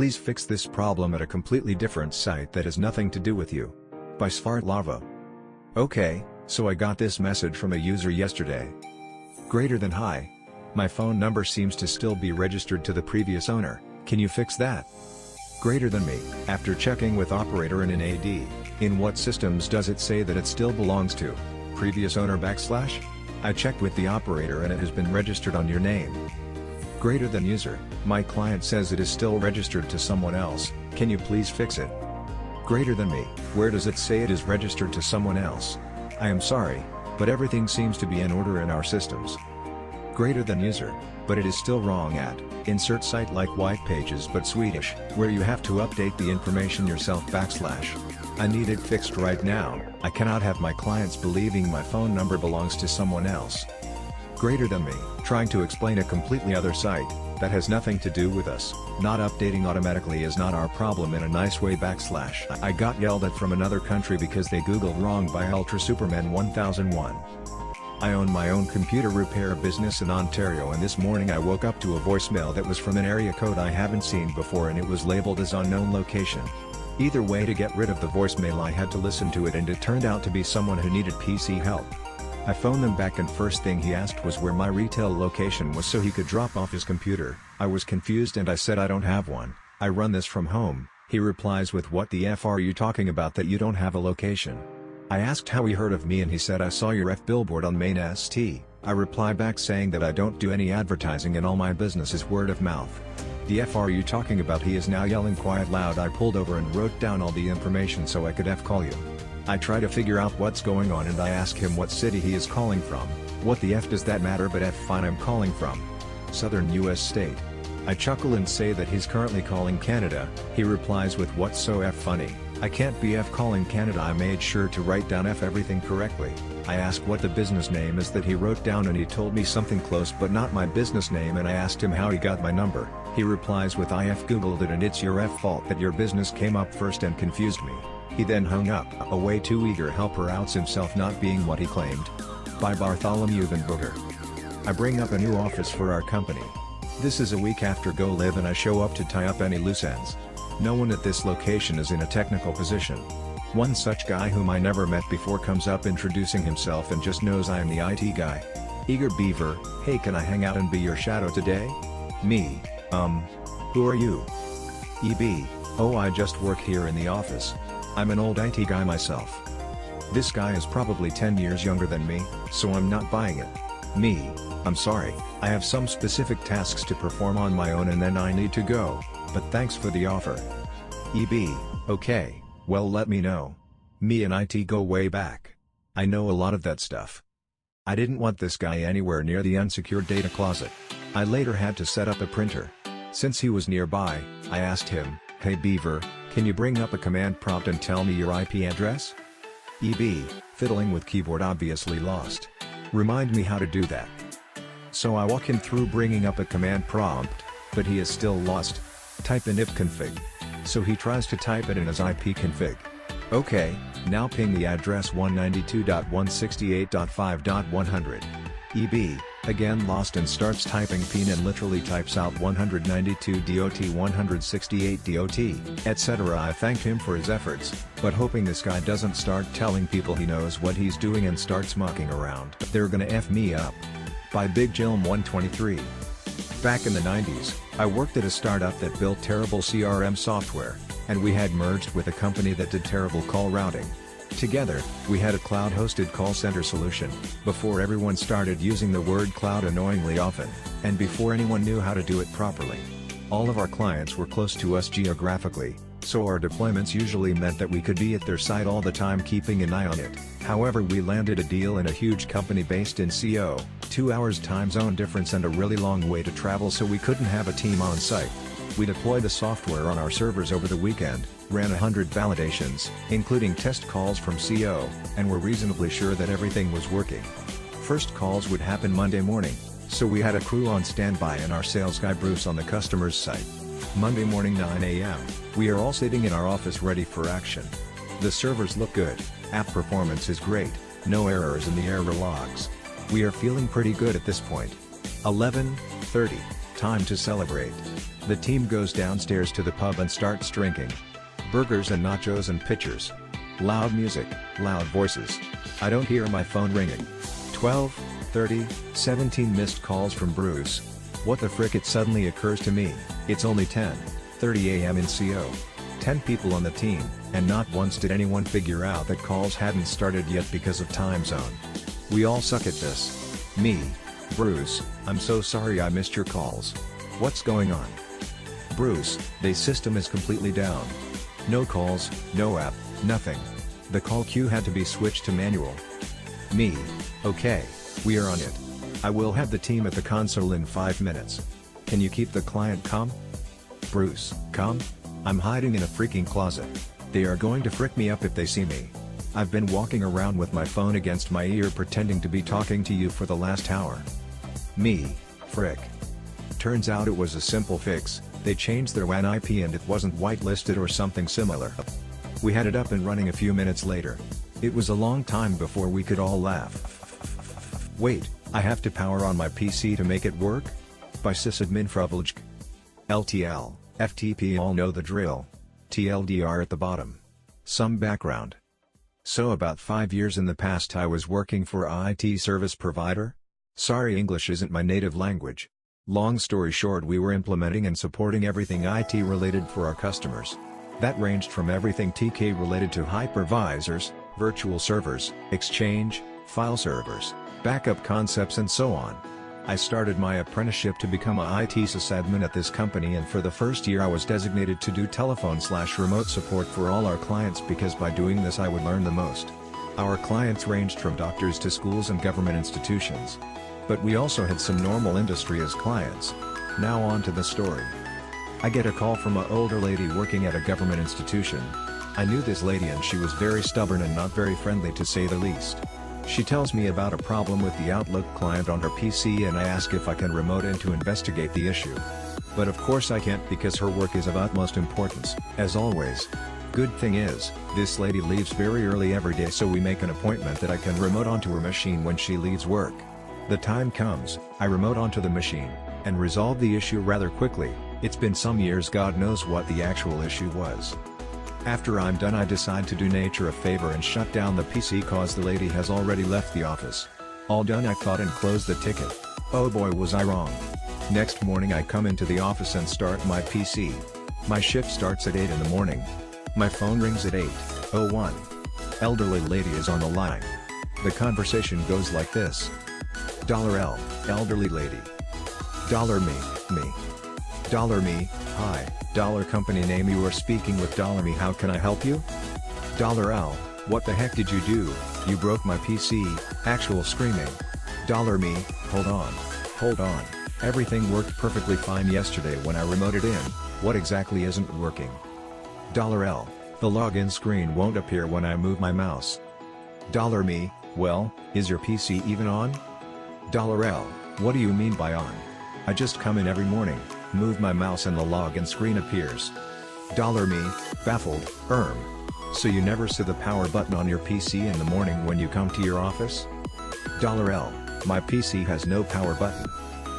Please fix this problem at a completely different site that has nothing to do with you. By Svartlava. Okay, so I got this message from a user yesterday. Greater than hi. My phone number seems to still be registered to the previous owner, can you fix that? Greater than me. After checking with operator and in AD, in what systems does it say that it still belongs to? Previous owner / I checked with the operator and it has been registered on your name. Greater than user, my client says it is still registered to someone else, can you please fix it? Greater than me, where does it say it is registered to someone else? I am sorry, but everything seems to be in order in our systems. Greater than user, but it is still wrong at, insert site like white pages but Swedish, where you have to update the information yourself / I need it fixed right now, I cannot have my clients believing my phone number belongs to someone else. Greater than me, trying to explain a completely other site, that has nothing to do with us, not updating automatically is not our problem in a nice way / I got yelled at from another country because they googled wrong by Ultra Superman 1001. I own my own computer repair business in Ontario and this morning I woke up to a voicemail that was from an area code I haven't seen before and it was labeled as unknown location. Either way, to get rid of the voicemail I had to listen to it and it turned out to be someone who needed PC help. I phoned them back and first thing he asked was where my retail location was so he could drop off his computer. I was confused and I said I don't have one, I run this from home. He replies with what the F are you talking about that you don't have a location? I asked how he heard of me and he said I saw your F billboard on Main St. I reply back saying that I don't do any advertising and all my business is word of mouth. The F are you talking about? He is now yelling quite loud. I pulled over and wrote down all the information so I could F call you. I try to figure out what's going on and I ask him what city he is calling from. What the F does that matter, but F fine, I'm calling from Southern US state. I chuckle and say that he's currently calling Canada. He replies with what's so F funny? I can't be F calling Canada. I made sure to write down F everything correctly. I asked what the business name is that he wrote down and he told me something close but not my business name and I asked him how he got my number. He replies with I F googled it and it's your F fault that your business came up first and confused me. He then hung up, a way too eager helper outs himself not being what he claimed. By Bartholomew Van Booger. I bring up a new office for our company. This is a week after go live and I show up to tie up any loose ends. No one at this location is in a technical position. One such guy whom I never met before comes up introducing himself and just knows I am the IT guy. Eager Beaver, hey, can I hang out and be your shadow today? Me, who are you? EB, oh, I just work here in the office. I'm an old IT guy myself. This guy is probably 10 years younger than me, so I'm not buying it. Me, I'm sorry, I have some specific tasks to perform on my own and then I need to go, but thanks for the offer. EB, okay, well let me know. Me and IT go way back. I know a lot of that stuff. I didn't want this guy anywhere near the unsecured data closet. I later had to set up a printer. Since he was nearby, I asked him, hey Beaver, can you bring up a command prompt and tell me your IP address? EB, fiddling with keyboard obviously lost. Remind me how to do that. So I walk him through bringing up a command prompt, but he is still lost. Type in ifconfig. So he tries to type it in his IP config. Okay, now ping the address 192.168.5.100. EB, again lost and starts typing pin and literally types out 192.168.168, etc. I thanked him for his efforts, but hoping this guy doesn't start telling people he knows what he's doing and starts mucking around. They're gonna F me up. By Big Jilm 123. Back in the 90s, I worked at a startup that built terrible CRM software, and we had merged with a company that did terrible call routing. Together, we had a cloud-hosted call center solution, before everyone started using the word cloud annoyingly often, and before anyone knew how to do it properly. All of our clients were close to us geographically, so our deployments usually meant that we could be at their site all the time keeping an eye on it. However, we landed a deal in a huge company based in CO, 2 hours time zone difference and a really long way to travel, so we couldn't have a team on site. We deployed the software on our servers over the weekend, ran 100 validations, including test calls from CO, and were reasonably sure that everything was working. First calls would happen Monday morning, so we had a crew on standby and our sales guy Bruce on the customer's site. Monday morning 9 a.m., we are all sitting in our office ready for action. The servers look good, app performance is great, no errors in the error logs. We are feeling pretty good at this point. 11:30, time to celebrate. The team goes downstairs to the pub and starts drinking. Burgers and nachos and pitchers. Loud music, loud voices. I don't hear my phone ringing. 12:30, 17 missed calls from Bruce. What the frick, it suddenly occurs to me, it's only 10:30 AM in CO. 10 people on the team, and not once did anyone figure out that calls hadn't started yet because of time zone. We all suck at this. Me. Bruce, I'm so sorry I missed your calls. What's going on? Bruce, the system is completely down. No calls, no app, nothing. The call queue had to be switched to manual. Me. Okay, we are on it. I will have the team at the console in 5 minutes. Can you keep the client calm? Bruce, calm? I'm hiding in a freaking closet. They are going to frick me up if they see me. I've been walking around with my phone against my ear pretending to be talking to you for the last hour. Me, frick. Turns out it was a simple fix, they changed their WAN IP and it wasn't whitelisted or something similar. We had it up and running a few minutes later. It was a long time before we could all laugh. Wait, I have to power on my PC to make it work? By sysadmin Fruvljk. LTL, FTP, all know the drill. TLDR at the bottom. Some background. So about 5 years in the past I was working for a IT service provider. Sorry, English isn't my native language. Long story short, we were implementing and supporting everything IT related for our customers. That ranged from everything TK related to hypervisors, virtual servers, Exchange, file servers, backup concepts and so on. I started my apprenticeship to become a IT sysadmin at this company, and for the first year I was designated to do telephone/remote support for all our clients because by doing this I would learn the most. Our clients ranged from doctors to schools and government institutions. But we also had some normal industry as clients. Now on to the story. I get a call from an older lady working at a government institution. I knew this lady and she was very stubborn and not very friendly to say the least. She tells me about a problem with the Outlook client on her PC and I ask if I can remote in to investigate the issue. But of course I can't because her work is of utmost importance, as always. Good thing is, this lady leaves very early every day, so we make an appointment that I can remote onto her machine when she leaves work. The time comes, I remote onto the machine, and resolve the issue rather quickly. It's been some years, God knows what the actual issue was. After I'm done I decide to do nature a favor and shut down the PC cause the lady has already left the office. All done I thought and closed the ticket. Oh boy was I wrong. Next morning I come into the office and start my PC. My shift starts at 8 in the morning. My phone rings at 8:01. Elderly lady is on the line. The conversation goes like this. $L, elderly lady. $me. $me, hi, $company name, you are speaking with $me, how can I help you? $L, what the heck did you do, you broke my PC, actual screaming. $me, hold on, everything worked perfectly fine yesterday when I remoted in, what exactly isn't working? $L, the login screen won't appear when I move my mouse. $me, well, is your PC even on? $L, what do you mean by on? I just come in every morning, move my mouse and the login screen appears. $me, baffled, so you never see the power button on your PC in the morning when you come to your office? $L, my PC has no power button.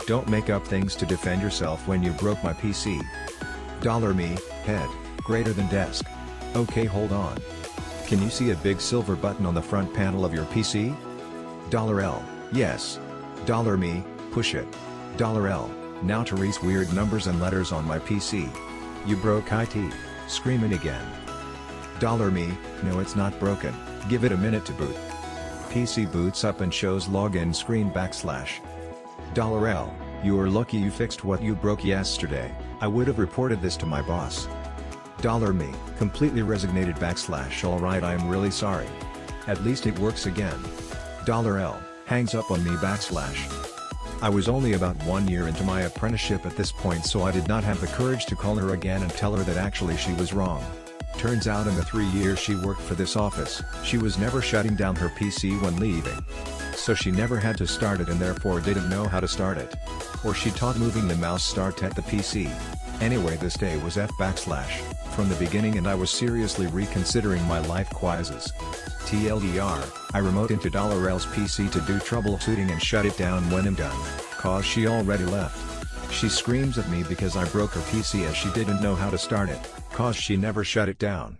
Don't make up things to defend yourself when you broke my PC. $me, head, greater than desk. Okay, hold on. Can you see a big silver button on the front panel of your PC? $L, yes. $me, push it. $L, now to read weird numbers and letters on my PC. You broke IT, screaming again. $me, no it's not broken, give it a minute to boot. PC boots up and shows login screen /. $L, you are lucky you fixed what you broke yesterday, I would have reported this to my boss. $me, completely resignated /, alright I am really sorry. At least it works again. $L, hangs up on me /. I was only about 1 year into my apprenticeship at this point, so I did not have the courage to call her again and tell her that actually she was wrong. Turns out in the 3 years she worked for this office, she was never shutting down her PC when leaving. So she never had to start it and therefore didn't know how to start it. Or she taught moving the mouse start at the PC. Anyway, this day was F / from the beginning and I was seriously reconsidering my life choices. TLDR, I remote into $L's PC to do troubleshooting and shut it down when I'm done, cause she already left. She screams at me because I broke her PC as she didn't know how to start it, cause she never shut it down.